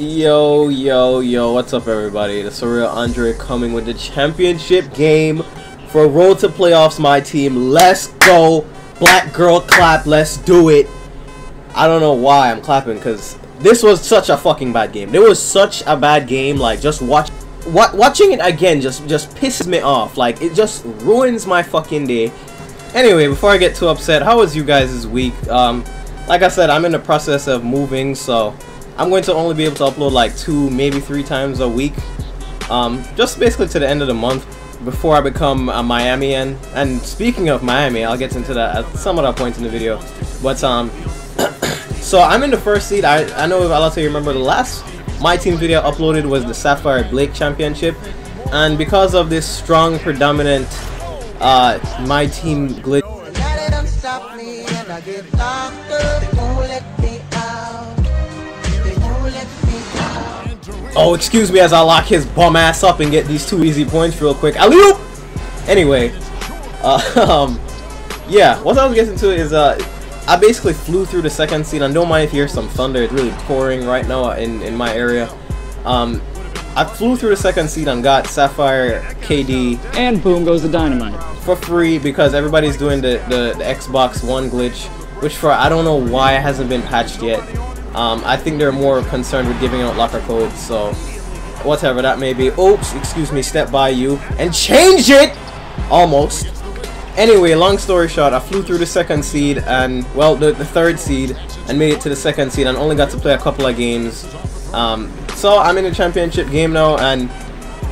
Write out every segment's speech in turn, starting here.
Yo, what's up everybody? TheSurrealAndre coming with the championship game for Road to Playoffs, my team. Let's go! Black girl clap, let's do it! I don't know why I'm clapping, because this was such a fucking bad game. It was such a bad game, like, just watching it again just pisses me off. Like, it just ruins my fucking day. Anyway, before I get too upset, how was you guys' week? Like I said, I'm in the process of moving, so I'm going to only be able to upload like 2, maybe 3 times a week. Just basically to the end of the month before I become a Miamian. And speaking of Miami, I'll get into that at some other point in the video. But so I'm in the first seed. I know a lot of you remember the last MyTeam video uploaded was the Sapphire Blake Championship, and because of this strong predominant MyTeam glitch. Oh, excuse me as I lock his bum ass up and get these 2 easy points real quick. Alley-oop! Anyway, yeah, what I was getting to is I basically flew through the second seed, and don't mind if you hear some thunder. It's really pouring right now in my area. I flew through the second seed and got Sapphire, KD, and boom goes the dynamite for free because everybody's doing the Xbox One glitch, which for I don't know why it hasn't been patched yet. I think they're more concerned with giving out locker codes, so whatever that may be. Oops, excuse me, step by you and change it! Almost. Anyway, long story short, I flew through the second seed and, well, the third seed and made it to the second seed and only got to play a couple of games. So I'm in the championship game now, and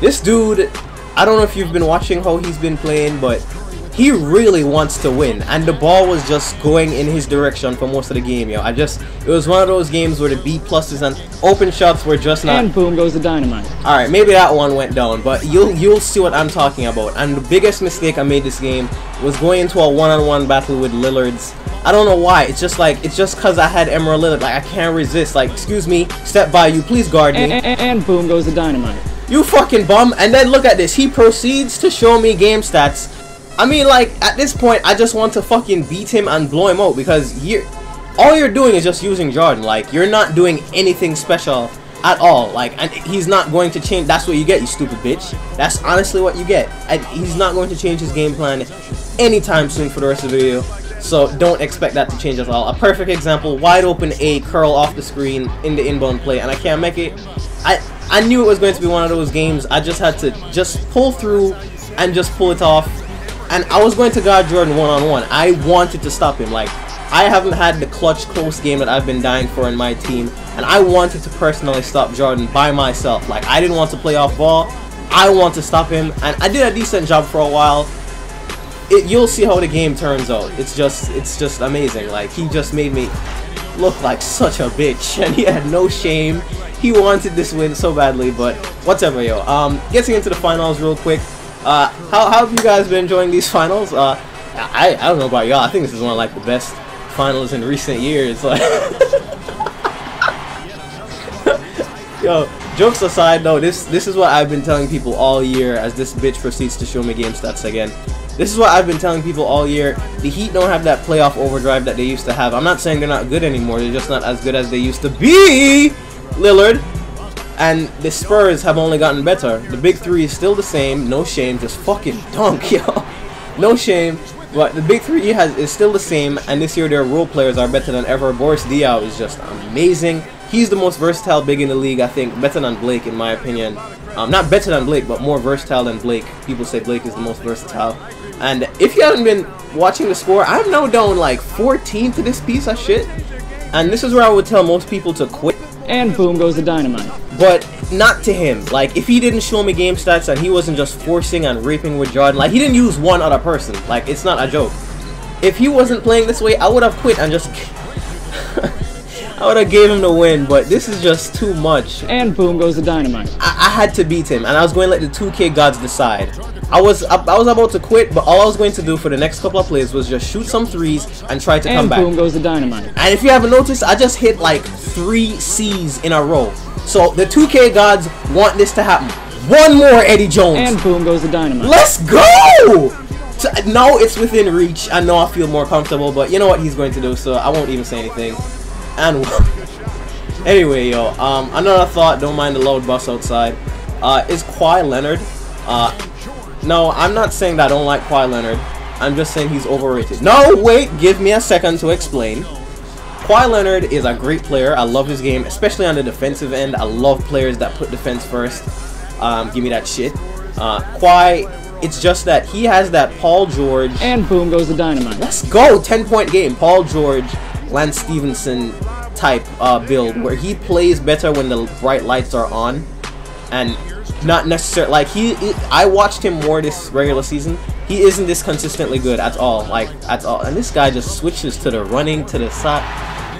this dude, I don't know if you've been watching how he's been playing, but he really wants to win, and the ball was just going in his direction for most of the game, yo. It was one of those games where the B pluses and open shots were just not. And boom goes the dynamite. All right, maybe that one went down, but you'll see what I'm talking about. And the biggest mistake I made this game was going into a one-on-one battle with Lillard's. I don't know why. It's just because I had Emerald Lillard. Like, I can't resist. Like, excuse me, step by you, please guard me. And boom goes the dynamite. You fucking bum. And then look at this. He proceeds to show me game stats. I mean, like, at this point, I just want to fucking beat him and blow him out because all you're doing is just using Jordan. Like, you're not doing anything special at all. Like, and he's not going to change. That's what you get, you stupid bitch. That's honestly what you get. And he's not going to change his game plan anytime soon for the rest of the video. So don't expect that to change at all. A perfect example, wide open A, curl off the screen in the inbound play, and I can't make it. I knew it was going to be one of those games. I just had to just pull through and just pull it off. And I was going to guard Jordan one-on-one. I wanted to stop him. Like, I haven't had the clutch close game that I've been dying for in my team, and I wanted to personally stop Jordan by myself. Like, I didn't want to play off ball. I want to stop him, and I did a decent job for a while. You'll see how the game turns out. It's just amazing. Like, he just made me look like such a bitch, and he had no shame. He wanted this win so badly, but whatever, yo. Getting into the finals real quick. How have you guys been enjoying these finals? I don't know about y'all. I think this is one of like the best finals in recent years. Like, yo, jokes aside though, this is what I've been telling people all year as this bitch proceeds to show me game stats again. This is what I've been telling people all year. The Heat don't have that playoff overdrive that they used to have. I'm not saying they're not good anymore. They're just not as good as they used to be, Lillard. And the Spurs have only gotten better. The big three is still the same. No shame. Just fucking dunk, yo. No shame. But the big three is still the same. And this year their role players are better than ever. Boris Diaw is just amazing. He's the most versatile big in the league, I think. Better than Blake, in my opinion. Not better than Blake, but more versatile than Blake. People say Blake is the most versatile. And if you haven't been watching the score, I'm now down like 14 to this piece of shit. And this is where I would tell most people to quit. And boom goes the dynamite. But not to him. Like, if he didn't show me game stats and he wasn't just forcing and raping with Jordan, like, he didn't use one other person. Like, it's not a joke. If he wasn't playing this way, I would have quit and just I would have gave him the win, but this is just too much. And boom goes the dynamite. I had to beat him, and I was going to let the 2K gods decide. I was about to quit, but all I was going to do for the next couple of plays was just shoot some threes and try to come back. And boom goes the dynamite. And if you haven't noticed, I just hit like 3 C's in a row. So the 2K gods want this to happen. One more, Eddie Jones. And boom goes the dynamite. Let's go! So, now it's within reach. I know I feel more comfortable, but you know what he's going to do, so I won't even say anything. And Anyway, yo, another thought, don't mind the loud bus outside, is Kawhi Leonard. No, I'm not saying that I don't like Kawhi Leonard. I'm just saying he's overrated. No, wait, give me a second to explain. Kawhi Leonard is a great player. I love his game, especially on the defensive end. I love players that put defense first. Give me that shit. Kawhi, it's just that he has that Paul George. And boom goes the dynamite. Let's go, 10-point game. Paul George, Lance Stevenson type build where he plays better when the bright lights are on, and not necessarily like I watched him more this regular season. He isn't this consistently good at all, at all. And this guy just switches to the running to the side.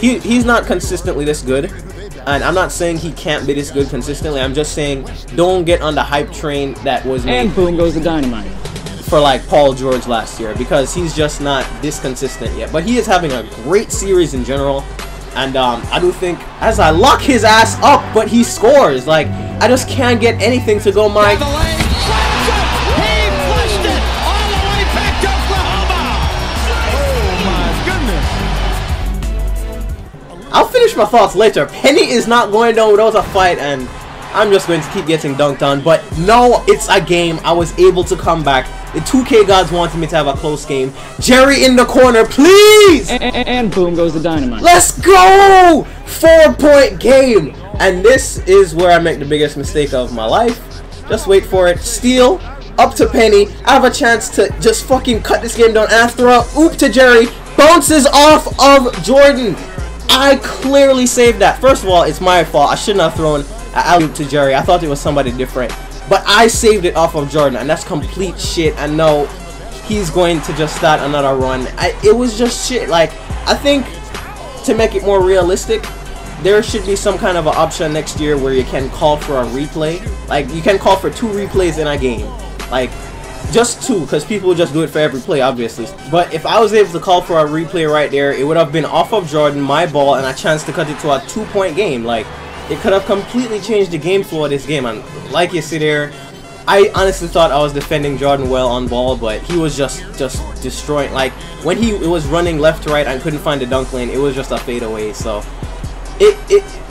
He's not consistently this good, and I'm not saying he can't be this good consistently. I'm just saying don't get on the hype train that was made. And boom goes the dynamite. For like Paul George last year, because he's just not this consistent yet. But he is having a great series in general, and I do think as I lock his ass up, but he scores. Like I just can't get anything to go my. I'll finish my thoughts later. Penny is not going down without a fight, and I'm just going to keep getting dunked on. But no, it's a game. I was able to come back. The 2K gods wanted me to have a close game. Jerry in the corner, please! And boom goes the dynamite. Let's go! 4-point game. And this is where I make the biggest mistake of my life. Just wait for it. Steal. Up to Penny. I have a chance to just fucking cut this game down. And throw a oop to Jerry. Bounces off of Jordan. I clearly saved that. First of all, it's my fault. I shouldn't have thrown an alley-oop to Jerry. I thought it was somebody different. But I saved it off of Jordan, and that's complete shit. I know he's going to just start another run. It was just shit. Like, I think to make it more realistic, there should be some kind of an option next year where you can call for a replay. Like, you can call for 2 replays in a game. Like, just 2, because people just do it for every play, obviously. But if I was able to call for a replay right there, it would have been off of Jordan, my ball, and a chance to cut it to a 2-point game. Like, it could have completely changed the game flow of this game. And like you see there, I honestly thought I was defending Jordan well on ball, but he was just destroying. Like, when he was running left to right and couldn't find the dunk lane, it was just a fadeaway. So,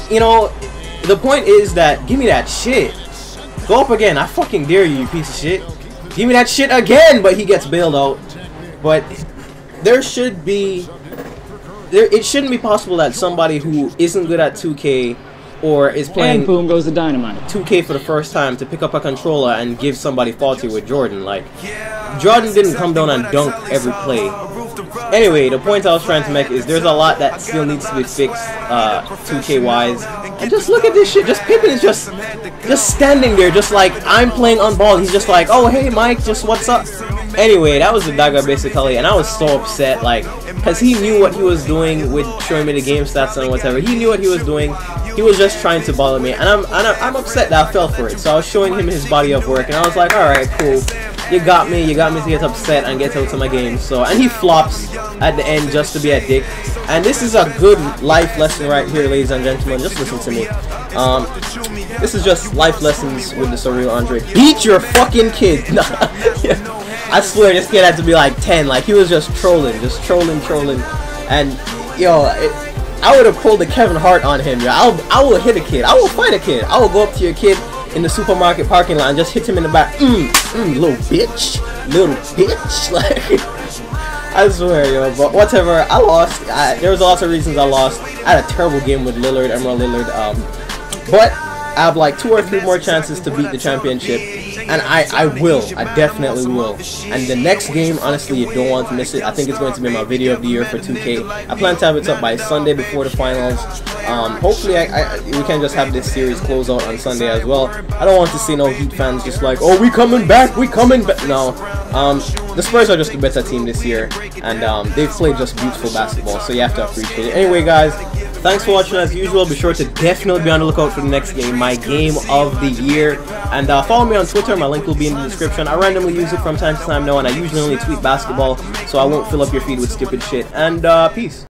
you know, the point is that, give me that shit. Go up again. I fucking dare you, you piece of shit. Give me that shit again, but he gets bailed out. But there should be, it shouldn't be possible that somebody who isn't good at 2K or is playing and boom goes the dynamite. 2K for the first time to pick up a controller and give somebody faulty with Jordan. Like, Jordan didn't come down and dunk every play. Anyway, the point I was trying to make is there's a lot that still needs to be fixed 2K wise. And just look at this shit. Just Pippen is just standing there, just like I'm playing on ball. He's just like, oh hey Mike, just what's up? Anyway, that was the dagger basically, and I was so upset, like, because he knew what he was doing with showing me the game stats and whatever. He knew what he was doing. He was just trying to bother me, and I'm upset that I fell for it. So I was showing him his body of work, and I was like, all right, cool. You got me to get upset and get out of my game. So, and he flops at the end just to be a dick. And this is a good life lesson right here, ladies and gentlemen. Just listen to me. This is just life lessons with TheSurrealAndre. Beat your fucking kid. I swear this kid had to be like 10. Like, he was just trolling. And yo, I would have pulled a Kevin Hart on him. Yo. I will hit a kid. I will fight a kid. I will go up to your kid in the supermarket parking lot and just hit him in the back. Little bitch. Like, I swear, yo. But whatever. I lost. There was lots of reasons I lost. I had a terrible game with Lillard, Emerald Lillard. But I have like 2 or 3 more chances to beat the championship, and I will. I definitely will. And the next game, honestly, you don't want to miss it. I think it's going to be my video of the year for 2K. I plan to have it up by Sunday before the finals. Hopefully, we can just have this series close out on Sunday as well. I don't want to see no Heat fans just like, oh, we coming back. No. The Spurs are just a better team this year, and they've played just beautiful basketball, so you have to appreciate it. Anyway, guys, thanks for watching as usual. Be sure to definitely be on the lookout for the next game, my game of the year. And follow me on Twitter. My link will be in the description. I randomly use it from time to time now, and I usually only tweet basketball, so I won't fill up your feed with stupid shit. And peace.